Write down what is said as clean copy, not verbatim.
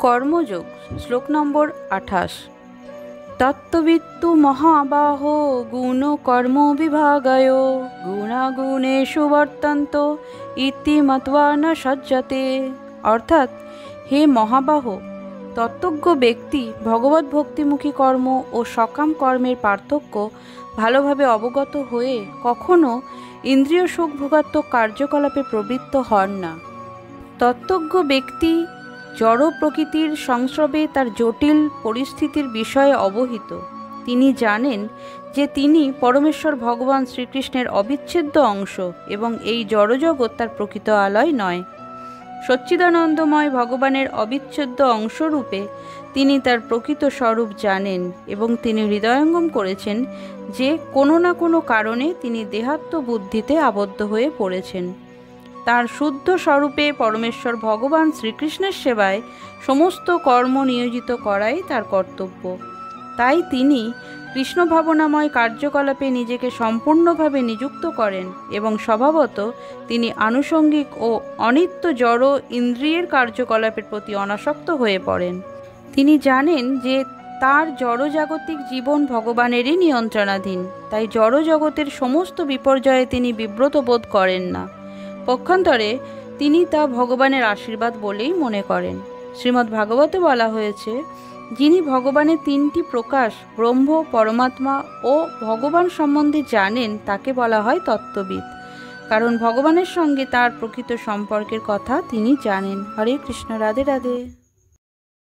কর্মযোগ শ্লোক নম্বর 28। তত্ত্ববিত্তু মহাবাহো গুণ কর্ম বিভাগায় গুণাগুণেষু বর্তন্ত ইতি মত্বা ন সজ্জতে। অর্থাৎ, হে মহাবাহ, তত্ত্বজ্ঞ ব্যক্তি ভগবত ভক্তিমুখী কর্ম ও সকাম কর্মের পার্থক্য ভালোভাবে অবগত হয়ে কখনো ইন্দ্রিয় সুখ ভোগাত্মক কার্যকলাপে প্রবৃত্ত হন না। তত্ত্বজ্ঞ ব্যক্তি জড় প্রকৃতির সংস্রবে তার জটিল পরিস্থিতির বিষয়ে অবহিত। তিনি জানেন যে তিনি পরমেশ্বর ভগবান শ্রীকৃষ্ণের অবিচ্ছেদ্য অংশ এবং এই জড়জগৎ তার প্রকৃত আলয় নয়। সচ্চিদানন্দময় ভগবানের অবিচ্ছেদ্য অংশরূপে তিনি তার প্রকৃত স্বরূপ জানেন এবং তিনি হৃদয়ঙ্গম করেছেন যে কোনো না কোনো কারণে তিনি দেহাত্ম বুদ্ধিতে আবদ্ধ হয়ে পড়েছেন। তার শুদ্ধ স্বরূপে পরমেশ্বর ভগবান শ্রীকৃষ্ণের সেবায় সমস্ত কর্ম নিয়োজিত করাই তার কর্তব্য। তাই তিনি কৃষ্ণ ভাবনাময় কার্যকলাপে নিজেকে সম্পূর্ণভাবে নিযুক্ত করেন এবং স্বভাবত তিনি আনুষঙ্গিক ও অনিত্য জড় ইন্দ্রিয়ের কার্যকলাপের প্রতি অনাসক্ত হয়ে পড়েন। তিনি জানেন যে তার জড়জাগতিক জীবন ভগবানেরই নিয়ন্ত্রণাধীন, তাই জড়জগতের সমস্ত বিপর্যয়ে তিনি বিব্রত বোধ করেন না। পক্ষান্তরে তিনি তা ভগবানের আশীর্বাদ বলেই মনে করেন। শ্রীমদ্ ভাগবতে বলা হয়েছে, যিনি ভগবানের তিনটি প্রকাশ ব্রহ্ম, পরমাত্মা ও ভগবান সম্বন্ধে জানেন তাকে বলা হয় তত্ত্ববিদ, কারণ ভগবানের সঙ্গে তার প্রকৃত সম্পর্কের কথা তিনি জানেন। হরে কৃষ্ণ, রাধে রাধে।